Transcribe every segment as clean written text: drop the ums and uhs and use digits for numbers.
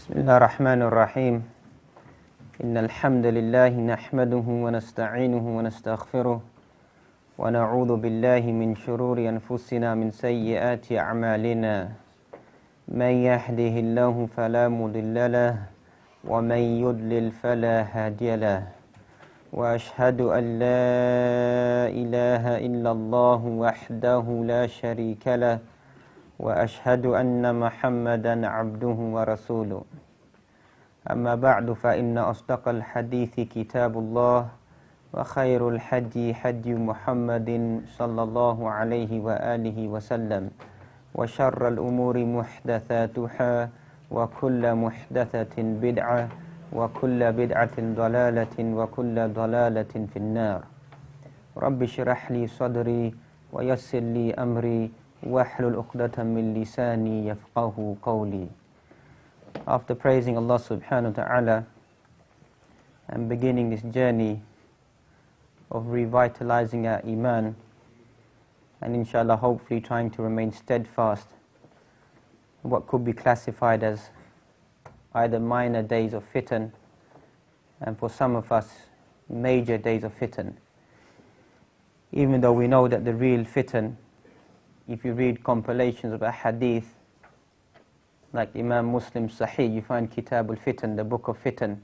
بسم الله الرحمن الرحيم إن الحمد لله نحمده ونستعينه ونستغفره ونعوذ بالله من شرور أنفسنا من سيئات أعمالنا من يهده الله فلا مضل له ومن يضلل فلا هادي له وأشهد أن لا إله إلا الله وحده لا شريك له وأشهد أن محمدا عبده ورسوله أما بعد فإن أصدق الحديث كتاب الله وخير الحدي حدي محمد صلى الله عليه وآله وسلم وشر الأمور محدثاتها وكل محدثة بدعة وكل بدعة ضلالة وكل ضلالة في النار رب اشرح لي صدري ويسر لي أمري واحلل عقدة من لساني يفقهوا قولي. After praising Allah subhanahu wa ta'ala and beginning this journey of revitalizing our Iman and inshallah hopefully trying to remain steadfast in what could be classified as either minor days of fitan and for some of us major days of fitan, even though we know that the real fitan, if you read compilations of a hadeeth like Imam Muslim Sahih, you find Kitab al-Fitan, the book of fitan,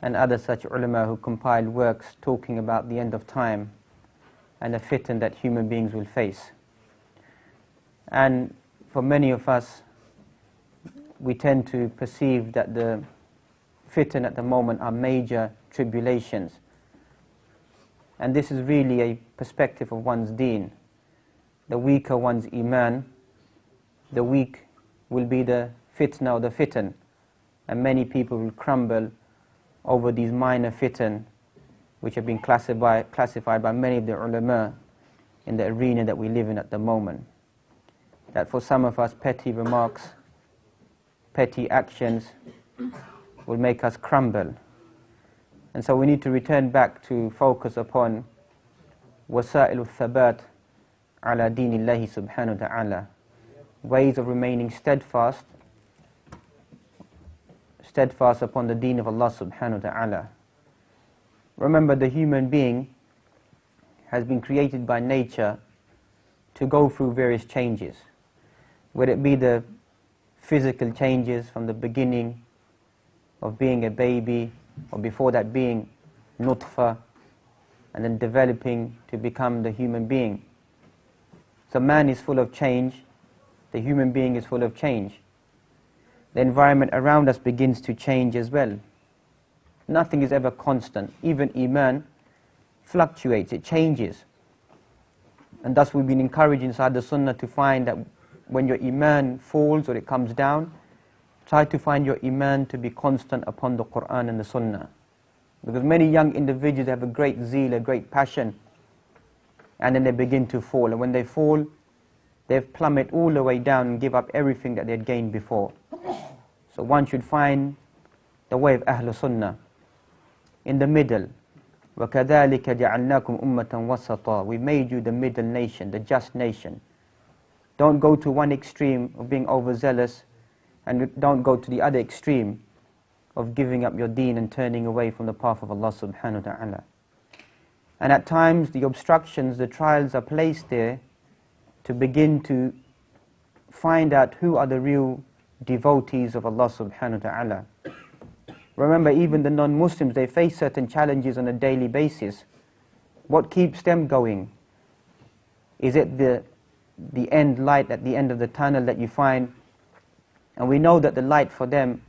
and other such ulama who compiled works talking about the end of time and the fitan that human beings will face. And for many of us, we tend to perceive that the fitan at the moment are major tribulations. And this is really a perspective of one's deen. The weaker one's Iman, the weak will be the fitna or the fitan, and many people will crumble over these minor fitan which have been classified by many of the ulama in the arena that we live in at the moment. That for some of us petty remarks, petty actions will make us crumble. And so we need to return back to focus upon wasa'il al-thabat ala dinillahi subhanahu wa ta'ala, ways of remaining steadfast upon the deen of Allah subhanahu wa ta'ala. Remember, the human being has been created by nature to go through various changes, whether it be the physical changes from the beginning of being a baby, or before that being nutfa, and then developing to become the human being. So man is full of change, the human being is full of change. The environment around us begins to change as well. Nothing is ever constant. Even Iman fluctuates, it changes. And thus we've been encouraged inside the Sunnah to find that when your Iman falls or it comes down, try to find your Iman to be constant upon the Qur'an and the Sunnah. Because many young individuals have a great zeal, a great passion, and then they begin to fall. And when they fall, they've plummeted all the way down and give up everything that they had gained before. So one should find the way of Ahl Sunnah, in the middle. وَكَذَلِكَ جَعَلْنَاكُمْ أُمَّةً وَسَطًا. We made you the middle nation, the just nation. Don't go to one extreme of being overzealous, and don't go to the other extreme of giving up your deen and turning away from the path of Allah subhanahu wa ta'ala. And at times the obstructions, the trials are placed there to begin to find out who are the real devotees of Allah subhanahu wa ta'ala. Remember, even the non-Muslims, they face certain challenges on a daily basis. What keeps them going? Is it the end light at the end of the tunnel that you find? And we know that the light for them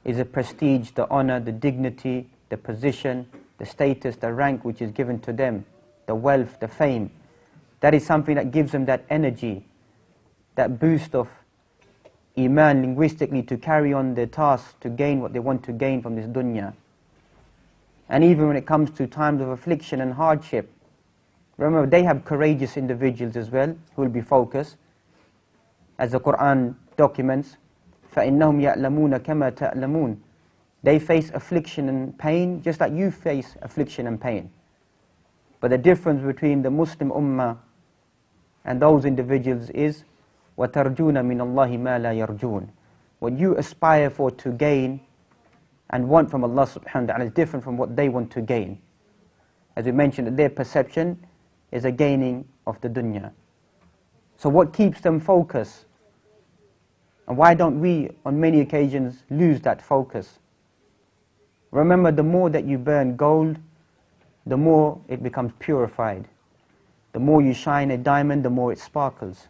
is the prestige, the honor, the dignity, the position, the status, the rank which is given to them, the wealth, the fame. That is something that gives them that energy, that boost of Iman linguistically to carry on their tasks, to gain what they want to gain from this dunya. And even when it comes to times of affliction and hardship, remember, they have courageous individuals as well who will be focused. As the Qur'an documents, فَإِنَّهُمْ يَعْلَمُونَ كَمَا تَعْلَمُونَ. They face affliction and pain just like you face affliction and pain. But the difference between the Muslim Ummah and those individuals is وَتَرْجُونَ مِنَ اللَّهِ مَا لَا يَرْجُونَ. what you aspire for to gain and want from Allah subhanahu wa ta'ala is different from what they want to gain. As we mentioned, that their perception is a gaining of the dunya. So what keeps them focused? And why don't we, on many occasions, lose that focus? Remember, the more that you burn gold, the more it becomes purified. The more you shine a diamond, the more it sparkles.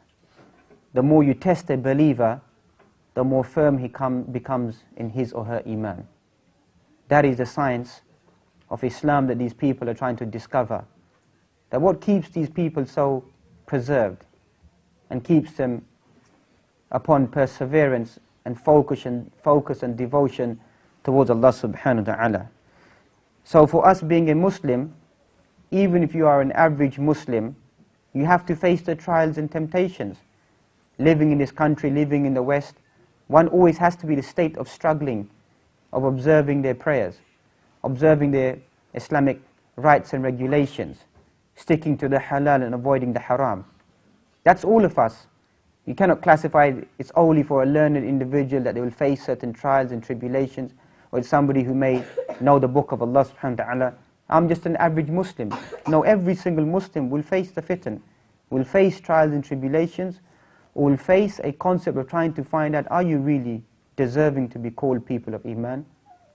The more you test a believer, the more firm he becomes in his or her Iman. That is the science of Islam that these people are trying to discover. That what keeps these people so preserved and keeps them upon perseverance and focus and devotion towards Allah subhanahu wa ta'ala. So for us being a Muslim, even if you are an average Muslim, you have to face the trials and temptations. Living in this country, living in the West, one always has to be in the state of struggling, of observing their prayers, observing their Islamic rights and regulations, sticking to the halal and avoiding the haram. That's all of us. You cannot classify it's only for a learned individual that they will face certain trials and tribulations, or it's somebody who may know the book of Allah subhanahu wa ta'ala. I'm just an average Muslim. No, every single Muslim will face the fitan, will face trials and tribulations, or will face a concept of trying to find out, are you really deserving to be called people of Iman?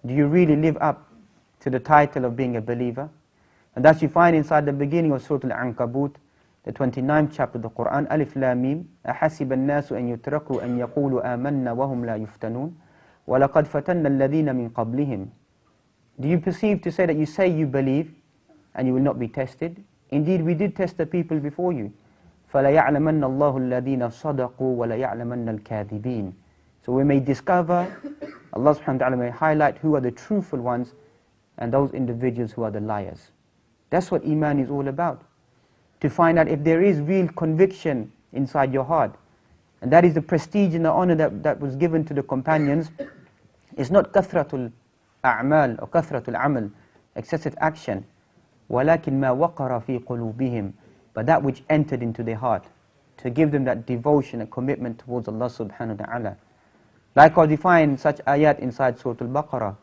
Do you really live up to the title of being a believer? And thus you find inside the beginning of Surah Al-Ankabut, the 29th chapter of the Quran, Alif Lam Mim, أَحَسِبَ النَّاسُ أَن يُتْرَكُوا أَن يَقُولُوا آمَنَّا وَهُمْ لَا يُفْتَنُونَ وَلَقَدْ فَتَنَّ الَّذِينَ مِن قَبْلِهِمْ. Do you perceive to say that you say you believe and you will not be tested? Indeed, we did test the people before you. فَلَيَعْلَمَنَّ اللَّهُ الَّذِينَ صَدَقُوا وَلَيَعْلَمَنَّ الْكَاذِبِينَ. So we may discover, Allah subhanahu wa ta'ala may highlight who are the truthful ones and those individuals who are the liars. That's what Iman is all about. To find out if there is real conviction inside your heart. And that is the prestige and the honor that was given to the companions. It's not kathratul a'mal or kathratul amal, excessive action. وَلَكِنْ مَا وَقَرَ فِي قُلُوبِهِمْ. But that which entered into their heart, to give them that devotion and commitment towards Allah subhanahu wa ta'ala. Likewise, we find such ayat inside Surah Al-Baqarah.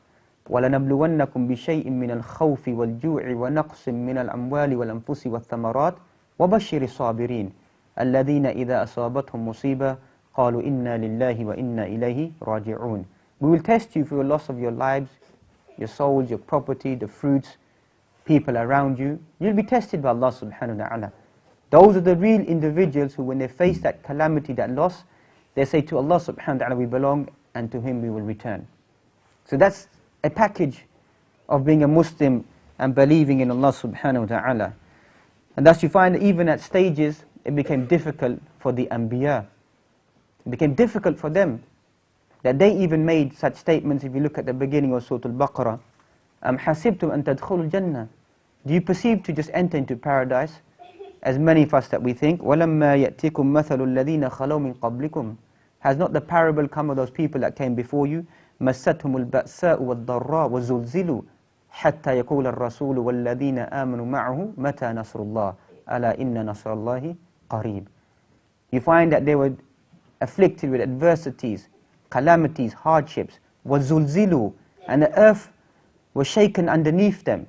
وَلَنَبْلُوَنَّكُمْ بِشَيْءٍ مِّنَ الْخَوْفِ وَالْجُوعِ وَنَقْصٍ مِّنَ الْأَمْوَالِ وَالْأَنفُسِ وَالثَّمَرَاتِ وَبَشِّرِ الصَّابِرِينَ الَّذِينَ إِذَا أَصَابَتْهُمْ مُصِيبَةٌ قَالُوا إِنَّا لِلَّهِ وَإِنَّا إِلَيْهِ رَاجِعُونَ. We will test you for your loss of your lives, your souls, your property, the fruits, people around you. You'll be tested by Allah subhanahu wa ta'ala. Those are the real individuals who, when they face that calamity, that loss, they say to Allah subhanahu wa ta'ala, we belong, and to Him we will return. So that's a package of being a Muslim and believing in Allah subhanahu wa ta'ala. And thus you find that even at stages, it became difficult for the Anbiya. It became difficult for them, that they even made such statements. If you look at the beginning of Surah Al-Baqarah, أَمْ حَسِبْتُمْ أَن تَدْخُلُوا الْجَنَّةِ. Do you perceive to just enter into paradise? As many of us that we think, وَلَمَّا يَأْتِكُمْ مَثَلُ الَّذِينَ خَلَوْا مِن قَبْلِكُمْ. Has not the parable come of those people that came before you? مَسَّتْهُمُ الْبَأْسَاءُ وَالضَّرَّاءُ وَزُلْزِلُوا حَتَّى يَقُولَ الرَّسُولُ وَالَّذِينَ آمَنُوا مَعَهُ مَتَى نَصْرُ اللَّهِ أَلَا إِنَّ نَصْرَ اللَّهِ قَرِيبٌ. You find that they were afflicted with adversities, calamities, hardships. وَزُلْزِلُوا. And the earth was shaken underneath them.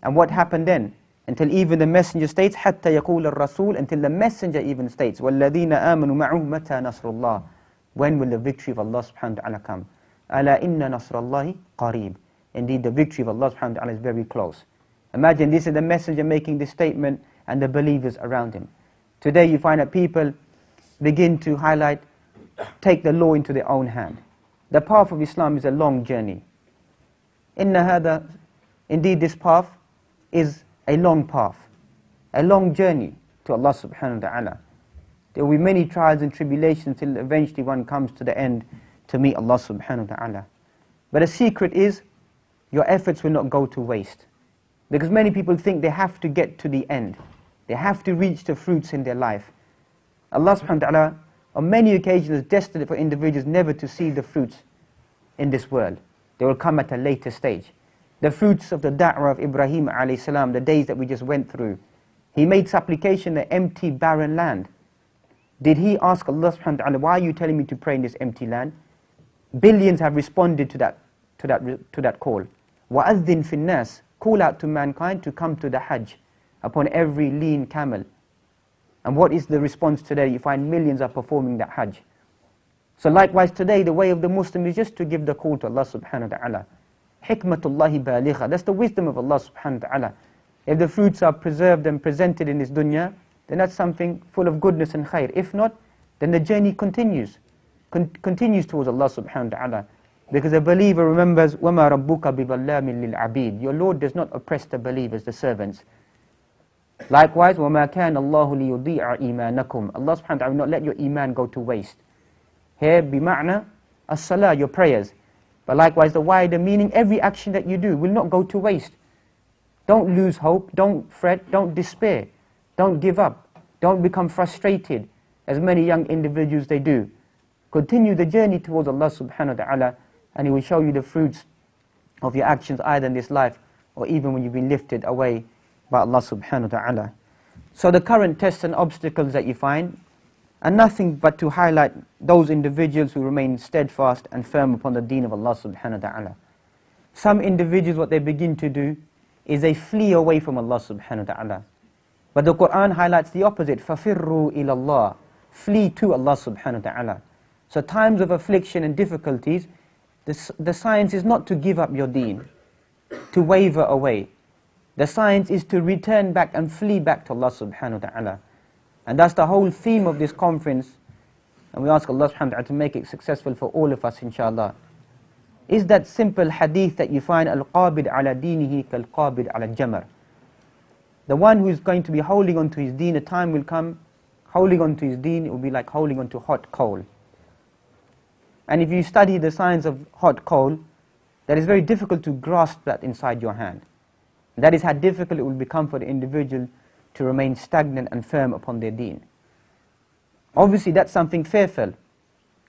And what happened then? Until even the messenger states, حَتَّى يَقُولَ الرَّسُولُ, until the messenger even states, وَالَّذِينَ آمَنُوا مَعُهُ مَتَى نَصْرُ اللَّهِ. When will the victory of Allah subhanahu wa ta'ala come? أَلَا إِنَّ نَصْرَ اللَّهِ قَرِيبٌ. Indeed, the victory of Allah subhanahu wa ta'ala is very close. Imagine this is the messenger making this statement and the believers around him. Today you find that people begin to highlight, take the law into their own hand. The path of Islam is a long journey. Indeed, this path is a long path, a long journey to Allah subhanahu wa ta'ala. There will be many trials and tribulations till eventually one comes to the end to meet Allah subhanahu wa ta'ala. But the secret is, your efforts will not go to waste. Because many people think they have to get to the end. They have to reach the fruits in their life. Allah subhanahu wa ta'ala on many occasions is destined for individuals never to see the fruits in this world. They will come at a later stage. The fruits of the da'wah of Ibrahim alayhi salam, the days that we just went through. He made supplication in an empty, barren land. Did he ask Allah subhanahu wa ta'ala, why are you telling me to pray in this empty land? Billions have responded to that call. وَأَذِّن فِي النَّاسِ, call out to mankind to come to the Hajj upon every lean camel. And what is the response today? You find millions are performing that Hajj. So likewise today, the way of the Muslim is just to give the call to Allah subhanahu wa ta'ala. Hikmatullahi baligha. That's the wisdom of Allah subhanahu wa ta'ala. If the fruits are preserved and presented in this dunya, then that's something full of goodness and khair. If not, then the journey continues towards Allah subhanahu wa ta'ala. Because a believer remembers, وَمَا رَبُّكَ بِظَلَّامٍ لِلْعَبِيدِ. Your Lord does not oppress the believers, the servants. Likewise, وَمَا كَانَ اللَّهُ لِيُضِيعَ إِيمَانَكُمْ. Allah subhanahu wa ta'ala will not let your iman go to waste. Here, bima'na, as-salah, your prayers. But likewise, the wider meaning, every action that you do will not go to waste. Don't lose hope, don't fret, don't despair, don't give up, don't become frustrated, as many young individuals they do. Continue the journey towards Allah subhanahu wa ta'ala, and He will show you the fruits of your actions either in this life or even when you've been lifted away by Allah subhanahu wa ta'ala. So the current tests and obstacles that you find are nothing but to highlight those individuals who remain steadfast and firm upon the deen of Allah subhanahu wa ta'ala. Some individuals, what they begin to do is they flee away from Allah subhanahu wa ta'ala. But the Quran highlights the opposite. فَفِرُّوا إِلَى اللَّهِ. Flee to Allah subhanahu wa ta'ala. So times of affliction and difficulties, the science is not to give up your deen, to waver away. The science is to return back and flee back to Allah subhanahu wa ta'ala. And that's the whole theme of this conference. And we ask Allah subhanahu wa ta'ala to make it successful for all of us, inshallah. Is that simple hadith that you find, al-qabid ala dinihi kal-qabid ala jamar. The one who is going to be holding on to his deen, a time will come, holding on to his deen, it will be like holding on to hot coal. And if you study the science of hot coal, that is very difficult to grasp that inside your hand. That is how difficult it will become for the individual to remain stagnant and firm upon their deen. Obviously that's something fearful.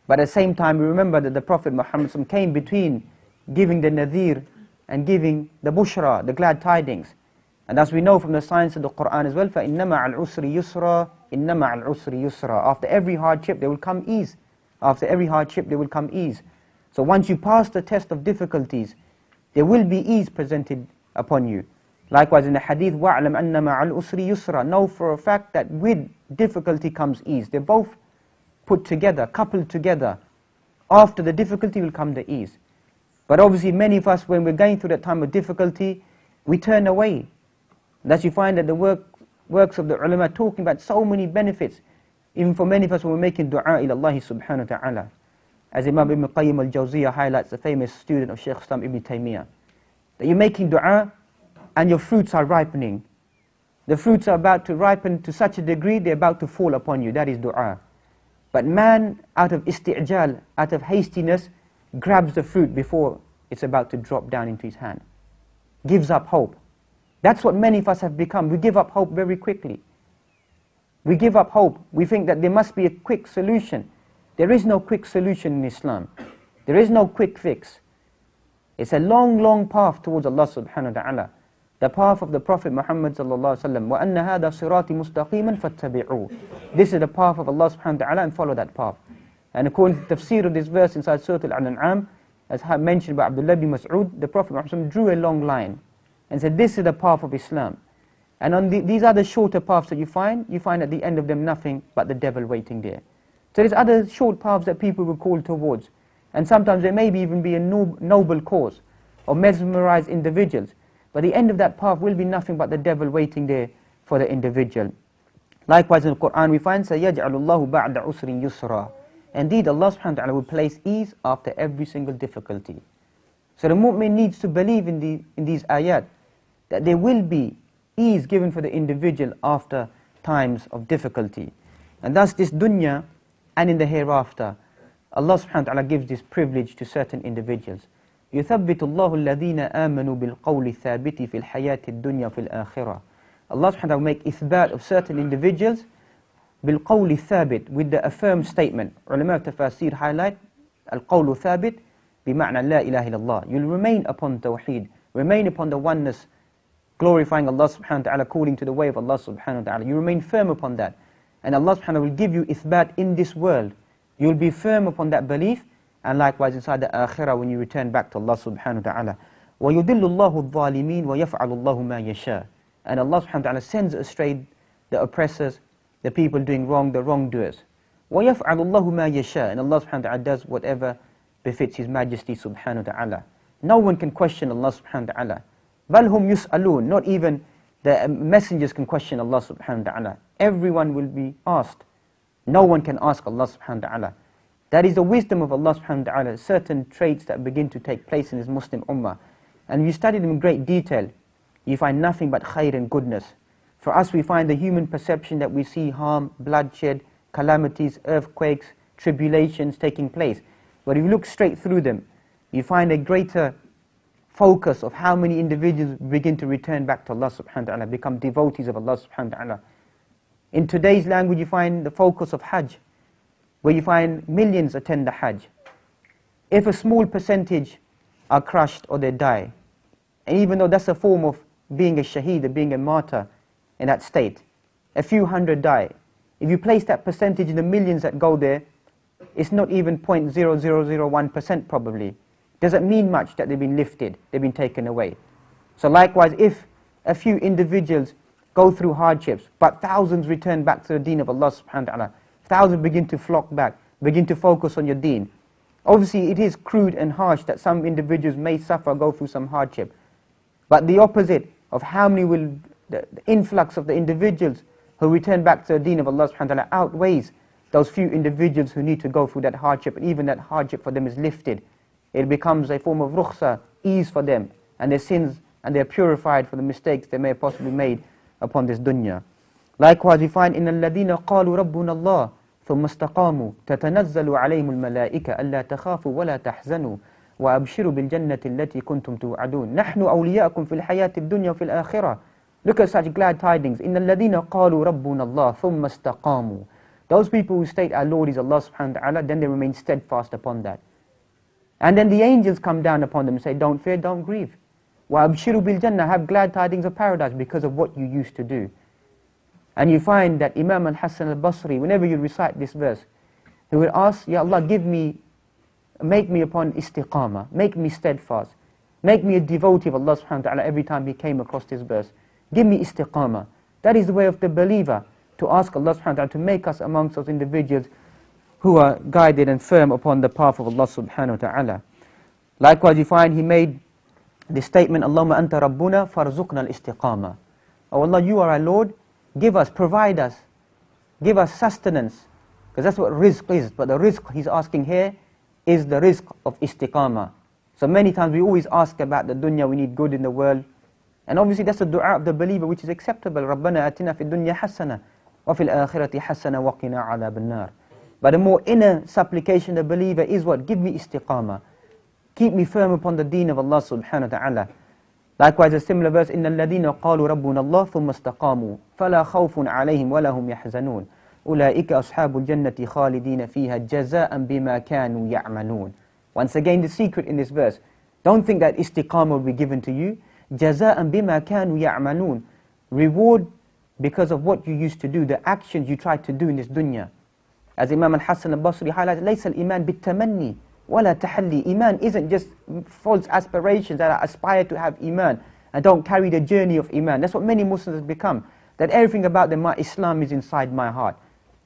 But at the same time, we remember that the Prophet Muhammad came between giving the nadhir and giving the bushra, the glad tidings. And as we know from the science of the Quran as well, فَإِنَّ مَعَ الْعُسْرِ يُسْرًا إِنَّ مَعَ الْعُسْرِ يُسْرًا. After every hardship, there will come ease. After every hardship, there will come ease. So once you pass the test of difficulties, there will be ease presented upon you. Likewise in the hadith, وَعْلَمْ أَنَّ مَعَ الْعُسْرِ يُسْرًا. Know for a fact that with difficulty comes ease. They're both put together, coupled together. After the difficulty will come the ease. But obviously many of us, when we're going through that time of difficulty, we turn away. Thus you find that the works of the ulama talking about so many benefits, even for many of us when we're making dua ila Allah subhanahu wa ta'ala. As Imam Ibn Qayyim al-Jawziyah highlights, the famous student of Shaykh Islam Ibn Taymiyyah, that you're making dua and your fruits are ripening. The fruits are about to ripen to such a degree, they're about to fall upon you. That is dua. But man, out of isti'jal, out of hastiness, grabs the fruit before it's about to drop down into his hand. Gives up hope. That's what many of us have become. We give up hope very quickly. We give up hope. We think that there must be a quick solution. There is no quick solution in Islam. There is no quick fix. It's a long, long path towards Allah subhanahu wa ta'ala. The path of the Prophet Muhammad sallallahu alaihi wasallam. وَأَنَّ هَذَا صِرَاطِ مُسْتَقِيمًا فَاتَّبِعُوهُ. This is the path of Allah subhanahu wa ta'ala, and follow that path. And according to the tafsir of this verse inside Surah Al-An'am, as mentioned by Abdullah bin Mas'ud, the Prophet Muhammad drew a long line and said, this is the path of Islam. And on these other shorter paths that you find at the end of them nothing but the devil waiting there. So there's other short paths that people will call towards. And sometimes there may even be a noble cause or mesmerized individuals. But the end of that path will be nothing but the devil waiting there for the individual. Likewise in the Quran we find, سَيَجْعَلُ اللَّهُ بَعْدَ عُسْرٍ يُسْرًا. Indeed, Allah subhanahu wa ta'ala will place ease after every single difficulty. So the mu'min needs to believe in these ayat, that there will be ease given for the individual after times of difficulty. And thus this dunya and in the hereafter, Allah subhanahu wa ta'ala gives this privilege to certain individuals. يُثَبِّتُ اللَّهُ الَّذِينَ آمَنُوا بِالْقَوْلِ الثَّابِتِ فِي الْحَيَاةِ الدُّنْيَا فِي الْآخِرَةِ. Allah subhanahu wa ta'ala will make ithbat of certain individuals بِالْقَوْلِ الثَّابِتِ, with the affirmed statement. Ulama of tafasir highlight, الْقَوْلُ ثَابِتِ بِمَعْنَى لَا إِلَهِ إِلَّا اللَّهِ. You'll remain upon tawheed, remain upon the oneness, glorifying Allah subhanahu wa ta'ala according to the way of Allah subhanahu wa ta'ala. You remain firm upon that. And Allah subhanahu wa ta'ala will give you ithbat in this world. You'll be firm upon that belief, and likewise inside the akhirah when you return back to Allah subhanahu wa ta'ala. وَيُضِلُّ اللَّهُ الظَّالِمِينَ وَيَفْعَلُ اللَّهُ مَا يَشَاءُ. And Allah subhanahu wa ta'ala sends astray the oppressors, the people doing wrong, the wrongdoers. وَيَفْعَلُ اللَّهُ مَا يَشَاءُ. And Allah subhanahu wa ta'ala does whatever befits His Majesty subhanahu wa ta'ala. No one can question Allah subhanahu wa ta'ala. بَلْ هُمْ يُسْأَلُونَ. Not even the messengers can question Allah subhanahu wa ta'ala. Everyone will be asked. No one can ask Allah subhanahu wa ta'ala. That is the wisdom of Allah subhanahu wa ta'ala, certain traits that begin to take place in His Muslim Ummah. And you study them in great detail, you find nothing but khair and goodness. For us, we find the human perception that we see harm, bloodshed, calamities, earthquakes, tribulations taking place. But if you look straight through them, you find a greater focus of how many individuals begin to return back to Allah subhanahu wa ta'ala, become devotees of Allah subhanahu wa ta'ala. In today's language, you find the focus of Hajj, where you find millions attend the Hajj. If a small percentage are crushed or they die, and even though that's a form of being a shaheed, or being a martyr in that state, a few hundred die. If you place that percentage in the millions that go there, it's not even 0.0001% probably. Doesn't mean much that they've been lifted, they've been taken away. So likewise, if a few individuals go through hardships, but thousands return back to the deen of Allah subhanahu wa ta'ala, thousands begin to flock back, begin to focus on your deen. Obviously, it is crude and harsh that some individuals may suffer, go through some hardship. But the opposite of how many will, the influx of the individuals who return back to the deen of Allah subhanahu wa ta'ala outweighs those few individuals who need to go through that hardship, and even that hardship for them is lifted. It becomes a form of rukhsa, ease for them, and their sins, and they're purified for the mistakes they may have possibly made upon this dunya. Likewise, we find in الَّذِينَ قَالُوا رَبُّنَا اللَّهُ ثُمَّ اسْتَقَامُوا تَتَنَزَّلُ عَلَيْهِمُ الْمَلَائِكَةُ أَلَّا تَخَافُوا وَلَا تَحْزَنُوا وَأَبْشِرُوا بِالْجَنَّةِ الَّتِي كُنْتُمْ تُوعَدُونَ نَحْنُ أَوْلِيَاءُكُمْ فِي الْحَيَاةِ الدُّنْيَا وَفِي الْآخِرَةِ. Look at such glad tidings. إِنَّ الَّذِينَ قَالُوا رَبُّنَا اللَّهُ ثُمَّ اسْتَقَامُوا. Those people who state our Lord is Allah subhanahu wa ta'ala, then they remain steadfast upon that. And then the angels come down upon them and say, don't fear, don't grieve. وَأَبْشِرُوا بِالْجَنَّةِ. Have glad tidings of paradise because of what you used to do. And you find that Imam al-Hasan al-Basri, whenever you recite this verse, he would ask, Ya Allah, make me upon istiqamah, make me steadfast, make me a devotee of Allah subhanahu wa ta'ala every time he came across this verse. Give me istiqamah. That is the way of the believer, to ask Allah subhanahu wa ta'ala to make us amongst those individuals who are guided and firm upon the path of Allah subhanahu wa ta'ala. Likewise, you find he made the statement, Allahumma anta rabbuna farzuqna al-istiqamah. Oh Allah, you are our Lord, give us, provide us, give us sustenance. Because that's what rizq is. But the rizq he's asking here is the rizq of istiqamah. So many times we always ask about the dunya, we need good in the world. And obviously that's the dua of the believer which is acceptable. رَبَّنَا أَتِنَا فِي الدُّنْيَا حَسَنَةً وَفِي الْآخِرَةِ حَسَنَةً وَقِنَا عَذَابَ النَّارِ. But the more inner supplication of the believer is what? Give me istiqamah. Keep me firm upon the deen of Allah subhanahu wa ta'ala. Likewise, a similar verse, إِنَّ الَّذِينَ قَالُوا رَبُّنَا اللَّهُ ثُمَّ اسْتَقَامُوا فَلَا خَوْفٌ عَلَيْهِمْ وَلَا هُمْ يَحْزَنُونَ أُولَٰئِكَ أَصْحَابُ الْجَنَّةِ خَالِدِينَ فِيهَا جَزَاءً بِمَا كَانُوا يَعْمَلُونَ. Once again, the secret in this verse. Don't think that istiqamah will be given to you. جَزَاءً بِمَا كَانُوا يَعْمَلُونَ. Reward because of what you used to do, the actions you tried to do in this dunya. As Imam al-Hasan al-Basri highlights, لَيْسَ الْإِيمَانِ بِالتَّمَنِّي وَلَا تَحَلِّي. Iman isn't just false aspirations that I aspire to have Iman and don't carry the journey of Iman. That's what many Muslims have become. That everything about them, my Islam is inside my heart.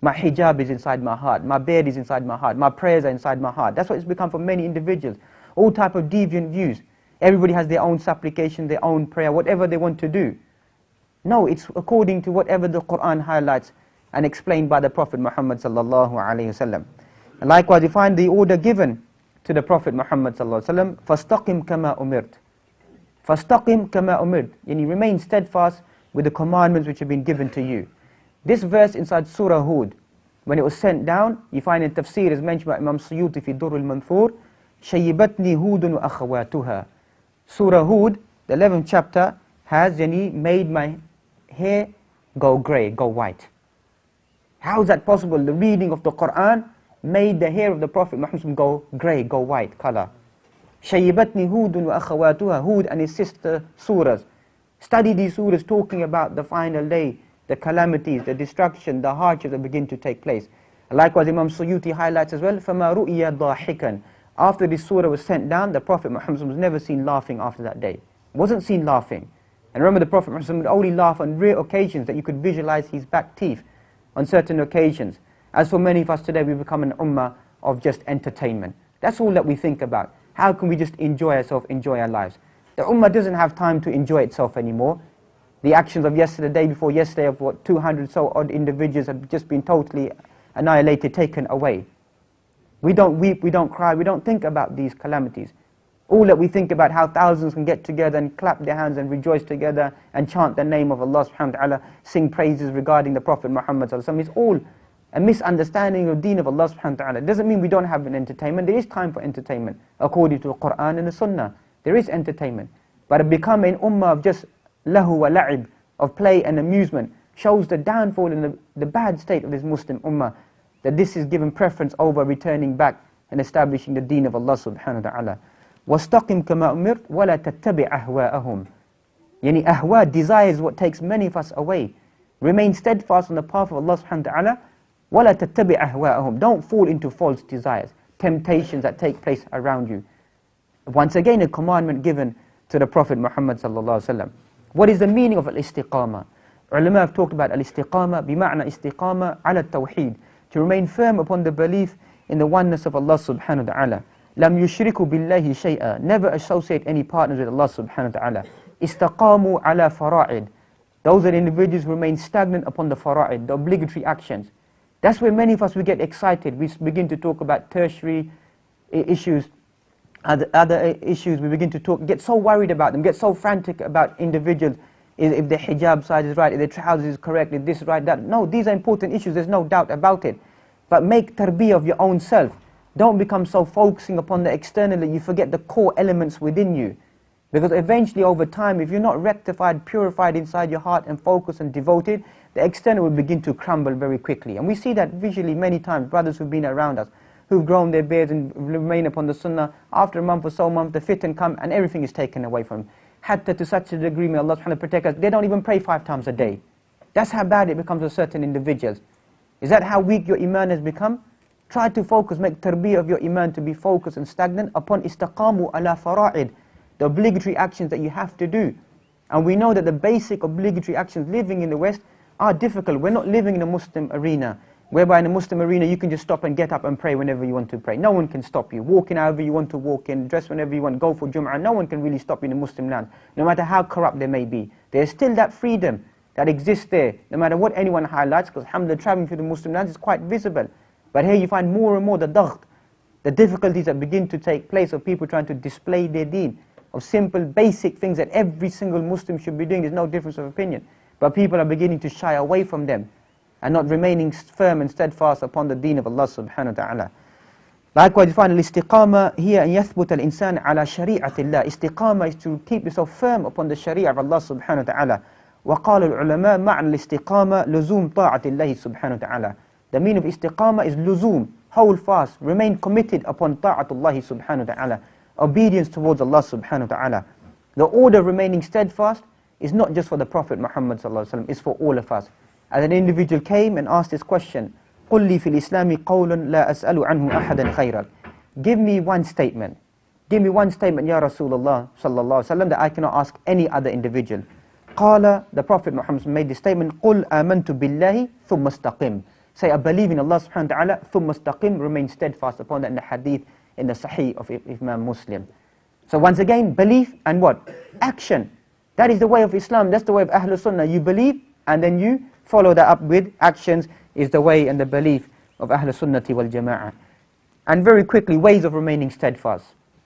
My hijab is inside my heart. My beard is inside my heart. My prayers are inside my heart. That's what it's become for many individuals. All type of deviant views. Everybody has their own supplication, their own prayer, whatever they want to do. No, it's according to whatever the Quran highlights and explained by the Prophet Muhammad sallallahu alaihi wasallam. And likewise, you find the order given to the Prophet Muhammad sallallahu alaihi wasallam, فَاسْتَقِمْ كَمَا أُمِرْتَ. فَاسْتَقِمْ كَمَا أُمِرْتَ. And you remain steadfast with the commandments which have been given to you. This verse inside Surah Hud, when it was sent down, you find in tafsir is mentioned by Imam Suyuti fi Durr al-Manthur, شَيِّبَتْنِي هُودٌ وَأَخَوَاتُهَا. Surah Hud, the 11th chapter, has made my hair go grey, go white. How is that possible? The reading of the Quran made the hair of the Prophet Muhammad go grey, go white color. شَيِّبَتْنِي هُودٌ وَأَخَوَاتُهَا. Hud and his sister surahs. Study these surahs talking about the final day, the calamities, the destruction, the hardships that begin to take place. Likewise, Imam Suyuti highlights as well, فَمَا رُؤِيَ ضَاحِكًا After this surah was sent down, the Prophet Muhammad was never seen laughing after that day. Wasn't seen laughing. And remember, the Prophet Muhammad would only laugh on rare occasions that you could visualize his back teeth on certain occasions. As for many of us today, we've become an ummah of just entertainment. That's all that we think about. How can we just enjoy ourselves, enjoy our lives? The ummah doesn't have time to enjoy itself anymore. The actions of yesterday, the day before yesterday, of what 200 so odd individuals have just been totally annihilated, taken away. We don't weep, we don't cry, we don't think about these calamities. All that we think about how thousands can get together and clap their hands and rejoice together and chant the name of Allah subhanahu wa ta'ala, sing praises regarding the Prophet Muhammad sallallahu alaihi wasallam. It's all a misunderstanding of deen of Allah subhanahu wa ta'ala. It doesn't mean we don't have an entertainment. There is time for entertainment according to the Quran and the Sunnah. There is entertainment. But to become an ummah of just lahu wa la'ib, of play and amusement, shows the downfall and the bad state of this Muslim ummah, that this is given preference over returning back and establishing the deen of Allah subhanahu wa ta'ala. وَاسْتَقِمْ كَمَا أُمِرْتَ وَلَا تَتَّبِعْ أَهْوَاءَهُمْ. Yani ahwa, desires what takes many of us away. Remain steadfast on the path of Allah subhanahu wa ta'ala. وَلَا تَتَّبِعْ أَهْوَاءَهُمْ. Don't fall into false desires, temptations that take place around you. Once again, a commandment given to the Prophet Muhammad sallallahu alaihi wasallam. What is the meaning of al-istiqamah? Ulama have talked about al-istiqamah bima'na istiqamah ala tawheed, to remain firm upon the belief in the oneness of Allah subhanahu wa ta'ala. Lam yushriku billahi shay'a, never associate any partners with Allah subhanahu wa ta'ala. Istaqamu ala fara'id, those are individuals who remain stagnant upon the fara'id, the obligatory actions. That's where many of us, we get excited. We begin to talk about tertiary issues, other issues. We begin to get so worried about them, get so frantic about individuals, if their hijab size is right, if their trousers is correct, if this is right, that. No, these are important issues, there's no doubt about it. But make tarbiyah of your own self. Don't become so focusing upon the external that you forget the core elements within you. Because eventually over time, if you're not rectified, purified inside your heart and focused and devoted, the external will begin to crumble very quickly. And we see that visually many times, brothers who've been around us, who've grown their beards and remain upon the sunnah, after a month or so month, the fitan come and everything is taken away from them. Hatta to such a degree, may Allah subhanahu wa ta'ala protect us, they don't even pray 5 times a day. That's how bad it becomes for certain individuals. Is that how weak your iman has become? Try to focus, make tarbiyah of your iman to be focused and stagnant upon istaqamu ala fara'id, the obligatory actions that you have to do. And we know that the basic obligatory actions living in the West are difficult. We're not living in a Muslim arena, whereby in a Muslim arena you can just stop and get up and pray whenever you want to pray. No one can stop you. Walk in however you want to walk in, dress whenever you want, go for Jum'ah. No one can really stop you in a Muslim land, no matter how corrupt they may be. There's still that freedom that exists there, no matter what anyone highlights, because alhamdulillah, traveling through the Muslim lands is quite visible. But here you find more and more the daght, the difficulties that begin to take place of people trying to display their deen, of simple, basic things that every single Muslim should be doing. There's no difference of opinion. But people are beginning to shy away from them and not remaining firm and steadfast upon the deen of Allah subhanahu wa ta'ala. Likewise, you find al-istiqamah here, an yathbut al-insan ala shari'atillah. Istiqamah is to keep yourself firm upon the sharia of Allah subhanahu wa ta'ala. وقال العلماء معنى الاستقامة لزوم طاعة الله سبحانه وتعالى. The meaning of istiqamah is luzum, hold fast, remain committed upon ta'atullahi subhanahu wa ta'ala, obedience towards Allah subhanahu wa ta'ala. The order of remaining steadfast is not just for the Prophet Muhammad sallallahu alaihi wasallam, it's for all of us. As an individual came and asked this question, قُلْ لِي فِي الْإِسْلَامِ قَوْلٌ لَا أَسْأَلُ عَنْهُ أَحَدًا خَيْرًا. Give me one statement. Give me one statement, Ya Rasulullah sallallahu alaihi wasallam, that I cannot ask any other individual. قال, the Prophet Muhammad made this statement, قُلْ آمَنْتُ بِاللَّهِ ثُمَّ اسْتَقِمْ. Say, I believe in Allah subhanahu wa ta'ala, ثُمَّ اسْتَقِمْ, remain steadfast upon that in the hadith, in the Sahih of Imam Muslim. So once again, belief and what? Action. That is the way of Islam, that's the way of Ahlul Sunnah. You believe and then you follow that up with actions, is the way and the belief of Ahlul Sunnati wal Jama'ah. And very quickly, ways of remaining steadfast.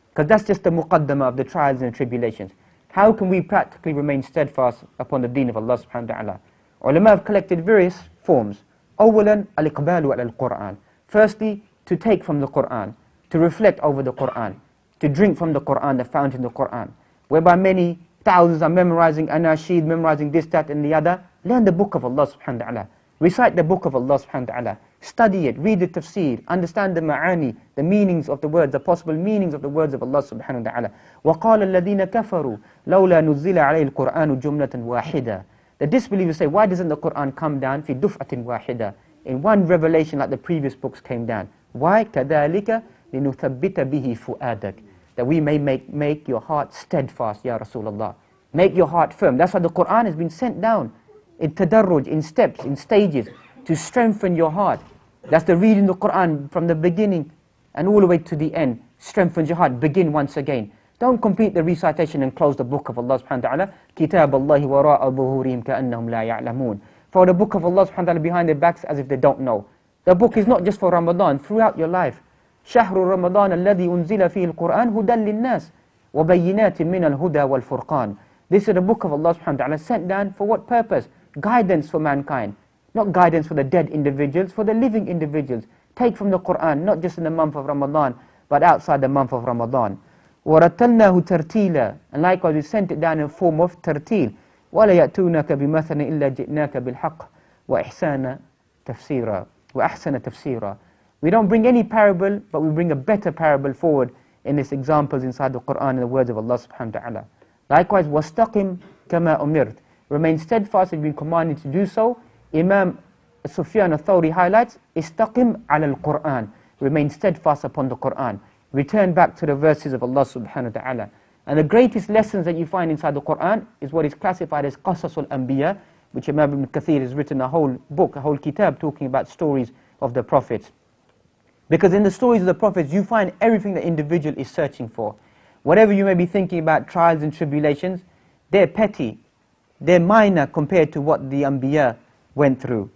Because that's just the muqaddamah of the trials and the tribulations. How can we practically remain steadfast upon the deen of Allah subhanahu wa ta'ala? Ulama have collected various forms. أولا الإقبال على القرآن. Firstly, to take from the Qur'an, to reflect over the Qur'an, to drink from the Qur'an, the fountain of the Qur'an, whereby many thousands are memorizing anashid, memorizing this, that and the other. Learn the book of Allah subhanahu wa ta'ala. Recite the book of Allah subhanahu wa ta'ala. Study it, read the tafsir, understand the ma'ani, the meanings of the words, the possible meanings of the words of Allah subhanahu wa ta'ala. وَقَالَ الَّذِينَ كَفَرُوا لَوْلَا نُزِّلَ عَلَيْهِ الْقُرْآنُ جُمْلَةً وَاحِدًا. The disbelievers say, why doesn't the Qur'an come down في دُفْعَةٍ واحدة, in one revelation like the previous books came down? Why? كَذَلِكَ لِنُثَبِّتَ بِهِ فُؤَادَكَ, that we may make your heart steadfast, Ya Rasulullah. Make your heart firm. That's why the Quran has been sent down in tadarruj, in steps, in stages, to strengthen your heart. That's the reading the Quran from the beginning and all the way to the end. Strengthens your heart. Begin once again. Don't complete the recitation and close the book of Allah subhanahu wa ta'ala. كِتَابَ اللَّهِ وَرَاءَ ظُهُورِهِمْ كَأَنَّهُمْ لَا يَعْلَمُونَ. For the book of Allah subhanahu wa ta'ala behind their backs as if they don't know. The book is not just for Ramadan, throughout your life. شهر رمضان الذي أنزل فيه القرآن هدى للناس وبينات من الهدى والفرقان. This is the book of Allah subhanahu wa ta'ala sent down for what purpose? Guidance for mankind. Not guidance for the dead individuals, for the living individuals. Take from the Quran, not just in the month of Ramadan, but outside the month of Ramadan. وَرَتَّلْنَاهُ تَرْتِيلًا. And likewise we sent it down in form of tartil. وَلَا يَأْتُونَكَ بِمَثَلٍ إِلَّا جِئْنَاكَ بِالْحَقِّ وَإِحْسَانَ تَفْسِيرًا. We don't bring any parable, but we bring a better parable forward in these examples inside the Quran and the words of Allah subhanahu wa ta'ala. Likewise, وَاسْتَقِمْ كَمَا أُمِرْتَ. Remain steadfast, you've been commanded to do so. Imam Sufyan al-Thawri highlights, استقم على القرآن. Remain steadfast upon the Quran. Return back to the verses of Allah subhanahu wa ta'ala. And the greatest lessons that you find inside the Quran is what is classified as Qasasul Anbiya, which Imam Ibn Kathir has written a whole book, a whole kitab talking about stories of the prophets. Because in the stories of the prophets, you find everything the individual is searching for. Whatever you may be thinking about trials and tribulations, they're petty, they're minor compared to what the Anbiya went through.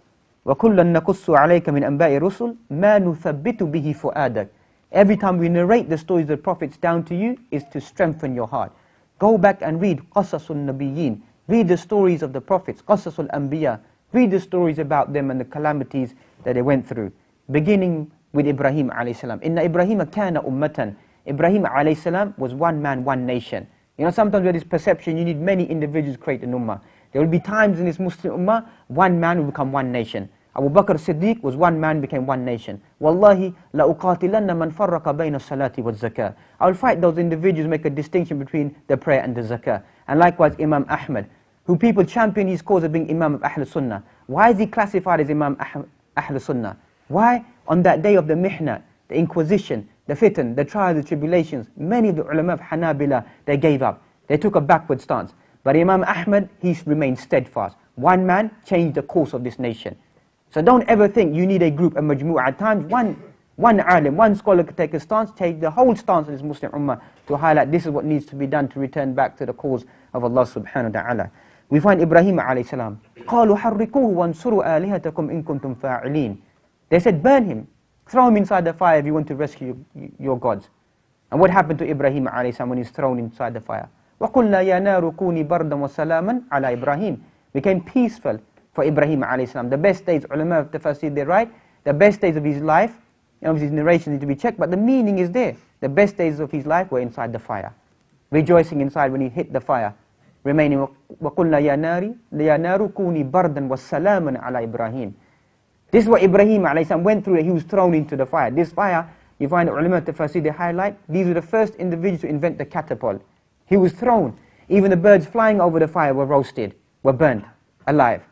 وَكُلًّا نَقُصُّ عَلَيْكَ مِنْ أَنْبَاءِ الرُّسُلِ مَا نُثَبِّتُ بِهِ فُؤَادَكَ. Every time we narrate the stories of the prophets down to you, is to strengthen your heart. Go back and read Qasasul Nabiyyin. Read the stories of the prophets, Qasasul Anbiya. Read the stories about them and the calamities that they went through. Beginning with Ibrahim alayhi salam. Inna Ibrahim kana ummatan. Ibrahim alayhi salam was one man, one nation. You know, sometimes with this perception, you need many individuals to create an ummah. There will be times in this Muslim Ummah, one man will become one nation. Abu Bakr Siddiq was one man, became one nation. Wallahi, لَأُقَاتِلَنَّ مَنْ فَرَّقَ بَيْنَ الصَّلَاةِ وَالزَّكَاةِ. I will fight those individuals, make a distinction between the prayer and the zakah. And likewise Imam Ahmad, who people champion his cause of being Imam of Ahl Sunnah. Why is he classified as Imam Ahl Sunnah? Why? On that day of the mihna, the inquisition, the fitan, the trials, the tribulations, many of the ulama of Hanabila, they gave up. They took a backward stance. But Imam Ahmad, he remained steadfast. One man changed the course of this nation. So don't ever think you need a group, a majmu'ah. At times, one alim, one scholar could take a stance, take the whole stance of this Muslim Ummah to highlight this is what needs to be done to return back to the cause of Allah subhanahu wa ta'ala. We find Ibrahim alayhi salam. قَالُوا حَرِّقُوهُ وَانْصُرُوا آلِهَتَكُمْ إِن كُنْتُمْ فَاعِلِينَ. They said, burn him. Throw him inside the fire if you want to rescue your gods. And what happened to Ibrahim alayhi salam when he's thrown inside the fire? وَقُلْنَا يَا نَارُ كُونِي بَرْدًا وَسَلَامًا عَلَى إِبْرَاهِيمَ. Became peaceful for Ibrahim alayhi salam. The best days, ulama of tafsir, they write, the best days of his life, obviously his narration need to be checked, but the meaning is there. The best days of his life were inside the fire. Rejoicing inside when he hit the fire. Remaining, وَقُلْنَا يَا نَارُ كُونِي بَرْدًا وَسَلَامًا عَلَى إِبْرَاهِيمَ. This is what Ibrahim alayhi salam went through. He was thrown into the fire. This fire, you find the ulama of tafsir, they highlight, these were the first individuals to invent the catapult. He was thrown. Even the birds flying over the fire were roasted, were burnt alive.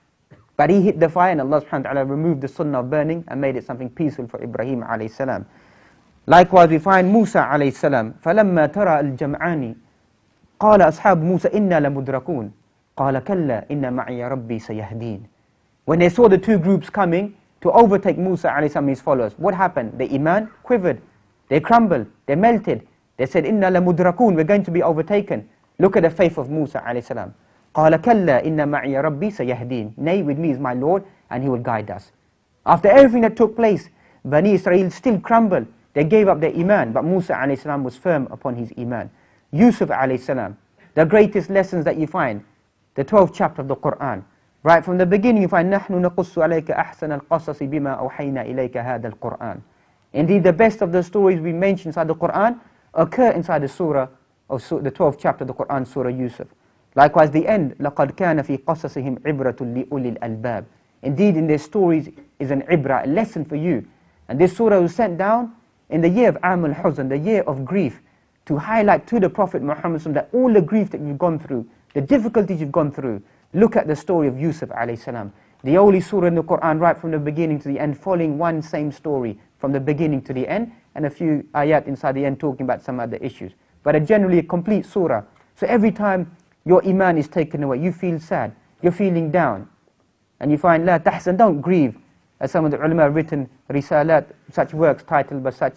But he hit the fire and Allah subhanahu wa ta'ala removed the sunnah of burning and made it something peaceful for Ibrahim alayhi salam. Likewise we find Musa alayhi salam. فَلَمَّا تَرَى الْجَمْعَانِ قَالَ أَصْحَابُ مُوسَى إِنَّا لَمُدْرَكُونَ قَالَ كَلَّا إِنَّ مَعِيَ رَبِّي سَيَهْدِينَ. When they saw the two groups coming to overtake Musa alayhi salam and his followers, what happened? The Iman quivered, they crumbled, they melted. They said, إِنَّا لَمُدْرَكُونَ, we're going to be overtaken. Look at the faith of Musa alayhi salam. قَالَ كَلَّا إِنَّ مَعِيَ رَبِّي سَيَهْدِينَ. Nay, with me is my Lord and He will guide us. After everything that took place, Bani Israel still crumbled. They gave up their Iman, but Musa alayhi salam was firm upon his Iman. Yusuf alayhi salam, the greatest lessons that you find, the 12th chapter of the Quran. Right from the beginning you find, نَحْنُ نَقُصُّ عَلَيْكَ أَحْسَنَ الْقَصَصِ بِمَا أَوْحَيْنَا إِلَيْكَ هَذَا الْقُرْآنِ. Indeed, the best of the stories we mention inside the Quran occur inside the surah of the 12th chapter of the Quran, Surah Yusuf. Likewise, the end, لَقَدْ كَانَ فِي قَصَصِهِمْ عِبْرَةٌ لِأُولِي الْأَلْبَابِ. Indeed, in their stories is an ibrah, a lesson for you. And this surah was sent down in the year of Am al-Huzn, the year of grief, to highlight to the Prophet Muhammad that all the grief that you've gone through, the difficulties you've gone through, look at the story of Yusuf alayhi salam. The only surah in the Quran right from the beginning to the end following one same story, from the beginning to the end, and a few ayat inside the end talking about some other issues. But generally a complete surah. So every time your iman is taken away, you feel sad, you're feeling down, and you find, la tahzan, don't grieve. As some of the ulama have written risalat, such works titled by such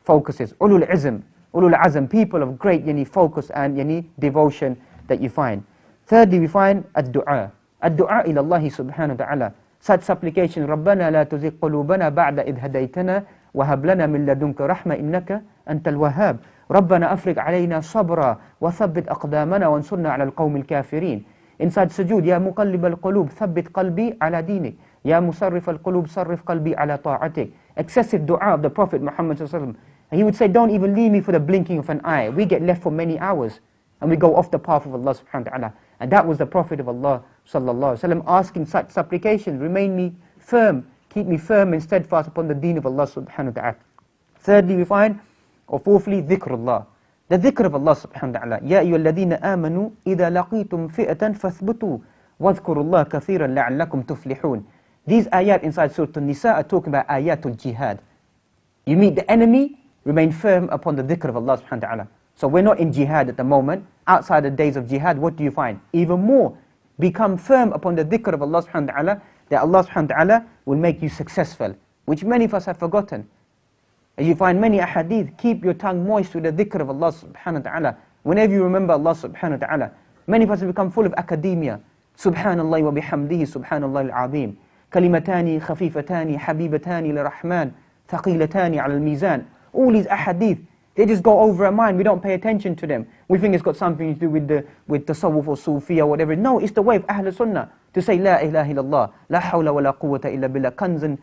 focuses, ulul azm, people of great focus and devotion that you find. Thirdly, we find ad-du'a ila Allah subhanahu wa ta'ala, such supplication, رَبَّنَا لَا تُزِغْ قُلُوبَنَا بَعْدَ إِذْ هَدَيْتَنَا وَهَبْ لَنَا مِن لَدُنْكَ رَحْمَةً إِنَّكَ أَنْتَ الْوَهَّابُ رَبَّنَا أَفْرِغْ عَلَيْنَا صَبْرًا وَثَبِّتْ أَقْدَامَنَا وَانصُرْنَا عَلَى الْقَوْمِ الْكَافِرِينَ. Inside sujood, يَا مُقَلِّبَ الْقُلُوبِ ثَبِّتْ قَلْبِي عَلَى دِينِكَ يَا مُصَرِّفَ الْقُلُوبِ صَرِّفْ قَلْبِي عَلَى طَاعَتِكَ. Excessive dua of the Prophet Muhammad sallallahu alaihi wasallam. He would say, don't even leave me for the blinking of an eye. We get left for many hours and we go off the path of Allah subhanahu wa ta'ala. And that was the Prophet of Allah sallallahu alaihi wasallam asking such supplications, remain me firm, keep me firm and steadfast upon the deen of Allah subhanahu wa ta'ala. Thirdly, we find, or fourthly, dhikrullah. The dhikr of Allah subhanahu wa ta'ala. Ya ayyuhalladhina amanu idha laqitum fi'atan fathbutu wadhkurullaha kathiran la'allakum tuflihun. These ayat inside Surah An-Nisa are talking about ayatul jihad. You meet the enemy, remain firm upon the dhikr of Allah subhanahu wa ta'ala. So we're not in jihad at the moment. Outside the days of jihad, what do you find? Even more, become firm upon the dhikr of Allah subhanahu wa ta'ala, that Allah subhanahu wa ta'ala will make you successful, which many of us have forgotten. As you find many ahadith, keep your tongue moist with the dhikr of Allah subhanahu wa ta'ala. Whenever you remember Allah subhanahu wa ta'ala, many of us have become full of academia. Subhanallah wa bihamdihi, subhanallah al-azim. Kalimatani khafifatani habibatani lirahman, thaqilatani ala al-mizan. All these ahadith, they just go over our mind. We don't pay attention to them. We think it's got something to do with tasawwuf or Sufi or whatever. No, it's the way of Ahl Sunnah to say La ilaha illallah, La hawla wa la quwwata illa billah, kanzun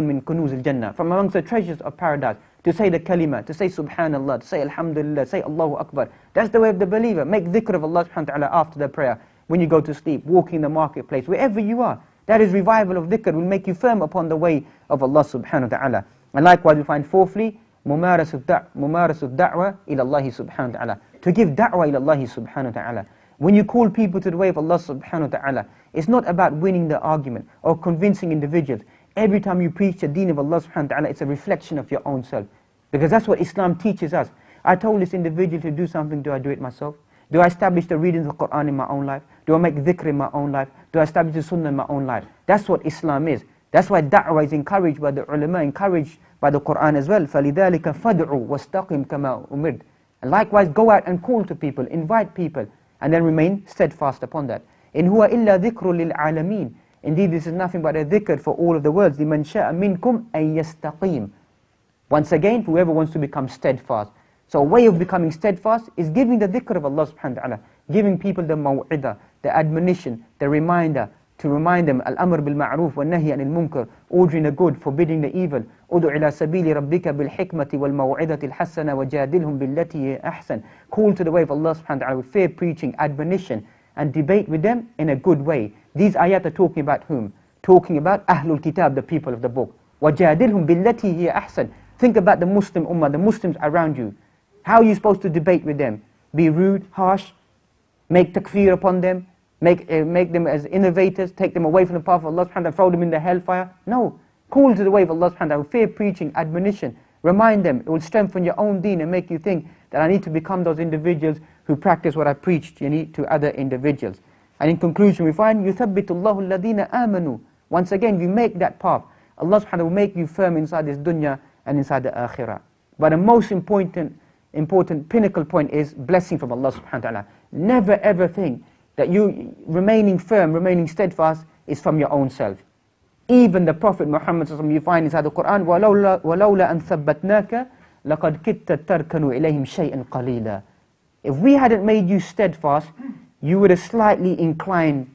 min kunuz al-jannah, from amongst the treasures of paradise. To say the kalima, to say subhanallah, to say alhamdulillah, say Allahu Akbar. That's the way of the believer. Make dhikr of Allah subhanahu wa ta'ala after the prayer, when you go to sleep, walking in the marketplace, wherever you are. That is revival of dhikr, will make you firm upon the way of Allah subhanahu wa ta'ala. And likewise we find fourthly, ممارس الدعوة إلى الله سبحانه وتعالى. To give da'wah إلى الله سبحانه وتعالى. When you call people to the way of Allah subhanahu wa ta'ala, it's not about winning the argument or convincing individuals. Every time you preach the deen of Allah subhanahu wa ta'ala, it's a reflection of your own self. Because that's what Islam teaches us. I told this individual to do something, do I do it myself? Do I establish the reading of the Quran in my own life? Do I make dhikr in my own life? Do I establish the sunnah in my own life? That's what Islam is. That's why da'wah is encouraged by the ulama, encouraged by the Quran as well. فَلِذَلِكَ فَادْعُوا وَاسْتَقِمْ كَمَا أُمِرْتَ. And likewise, go out and call to people, invite people, and then remain steadfast upon that. إِنْ هُوَ إِلَّا ذِكْرٌ لِلْعَالَمِينَ. Indeed, this is nothing but a dhikr for all of the worlds. لِمَنْ شَاءَ مِنْكُمْ أَنْ يَسْتَقِيمَ. Once again, whoever wants to become steadfast. So a way of becoming steadfast is giving the dhikr of Allah subhanahu wa ta'ala, giving people the maw'idah, the admonition, the reminder, to remind them, al-amr bil-ma'ruf wa-nahy anil munkar, ordering the good, forbidding the evil. Udu ila sabili rabbika bil-hikmati wal-maw'idati al-hassana wa jadilhum billati hiya ahsan. Call to the way of Allah subhanahu wa ta'ala with fair preaching, admonition, and debate with them in a good way. These ayat are talking about whom? Talking about Ahlul Kitab, the people of the book. Wa jadilhum billati hiya ahsan. Think about the Muslim Ummah, the Muslims around you. How are you supposed to debate with them? Be rude, harsh, make takfir upon them, make them as innovators, take them away from the path of Allah subhanahu wa ta'ala, throw them in the hellfire? No. Call to the way of Allah subhanahu wa ta'ala, fair preaching, admonition. Remind them, it will strengthen your own deen and make you think that I need to become those individuals who practice what I preached to other individuals. And in conclusion, we find, يُثَبِّتُ اللَّهُ الَّذِينَ آمَنُوا. Once again, you make that path. Allah subhanahu wa ta'ala will make you firm inside this dunya and inside the akhirah. But the most important pinnacle point is blessing from Allah subhanahu wa ta'ala. Never ever think that you remaining firm, remaining steadfast is from your own self. Even the Prophet Muhammad you find inside the Quran, وَلَوْلَا أَن ثَبَّتْنَاكَ لَقَدْ كِدْتَ تَرْكَنُوا إِلَيْهِمْ شَيْئًا قَلِيلًا. If we hadn't made you steadfast, you would have slightly inclined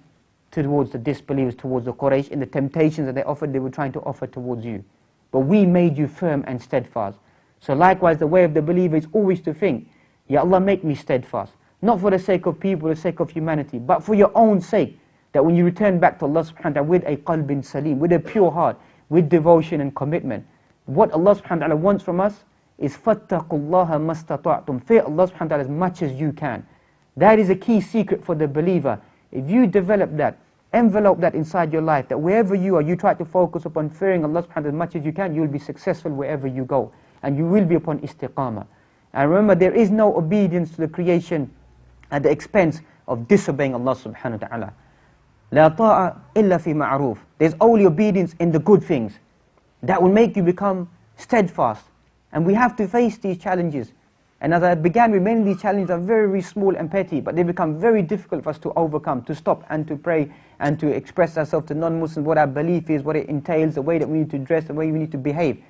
towards the disbelievers, towards the Quraysh, in the temptations that they were trying to offer towards you. But we made you firm and steadfast. So likewise, the way of the believer is always to think, Ya Allah, make me steadfast. Not for the sake of people, for the sake of humanity, but for your own sake. That when you return back to Allah subhanahu wa ta'ala with a qalbin salim, with a pure heart, with devotion and commitment, what Allah subhanahu wa ta'ala wants from us is فَاتَّقُوا اللَّهَ مَسْتَطَعْتُمْ. Fear Allah subhanahu wa ta'ala as much as you can. That is a key secret for the believer. If you develop that, envelope that inside your life, that wherever you are, you try to focus upon fearing Allah subhanahu wa ta'ala as much as you can, you'll be successful wherever you go. And you will be upon istiqamah. And remember, there is no obedience to the creation at the expense of disobeying Allah subhanahu wa ta'ala. لا طاعة إلا في معروف. There's only obedience in the good things that will make you become steadfast. And we have to face these challenges. And as I began with, many of these challenges are very, very small and petty, but they become very difficult for us to overcome, to stop and to pray and to express ourselves to non-Muslims, what our belief is, what it entails, the way that we need to dress, the way we need to behave.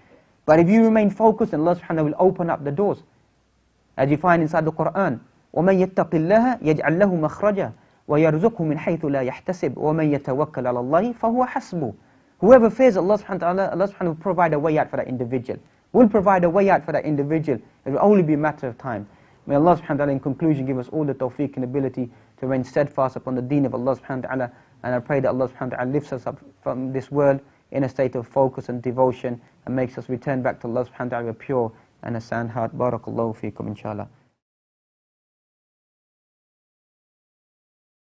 But if you remain focused, Allah subhanahu wa ta'ala will open up the doors. As you find inside the Quran, وَمَنْ يَتَّقِ اللَّهَ يَجْعَلْ لَهُ مَخْرَجًا وَيَرْزُقْهُ مِنْ حَيْثُ لَا يَحْتَسِبْ وَمَنْ يَتَوَكَّلْ عَلَى اللَّهِ فَهُوَ حَسْبُهُ. Whoever fears Allah subhanahu wa ta'ala, Allah subhanahu wa ta'ala will provide a way out for that individual. Will provide a way out for that individual. It will only be a matter of time. May Allah subhanahu wa ta'ala in conclusion give us all the tawfiq and ability to remain steadfast upon the deen of Allah subhanahu wa ta'ala. And I pray that Allah subhanahu wa ta'ala lifts us up from this world in a state of focus and devotion and makes us return back to Allah subhanahu wa ta'ala with a pure and a sound heart. Barakallahu feekum inshallah.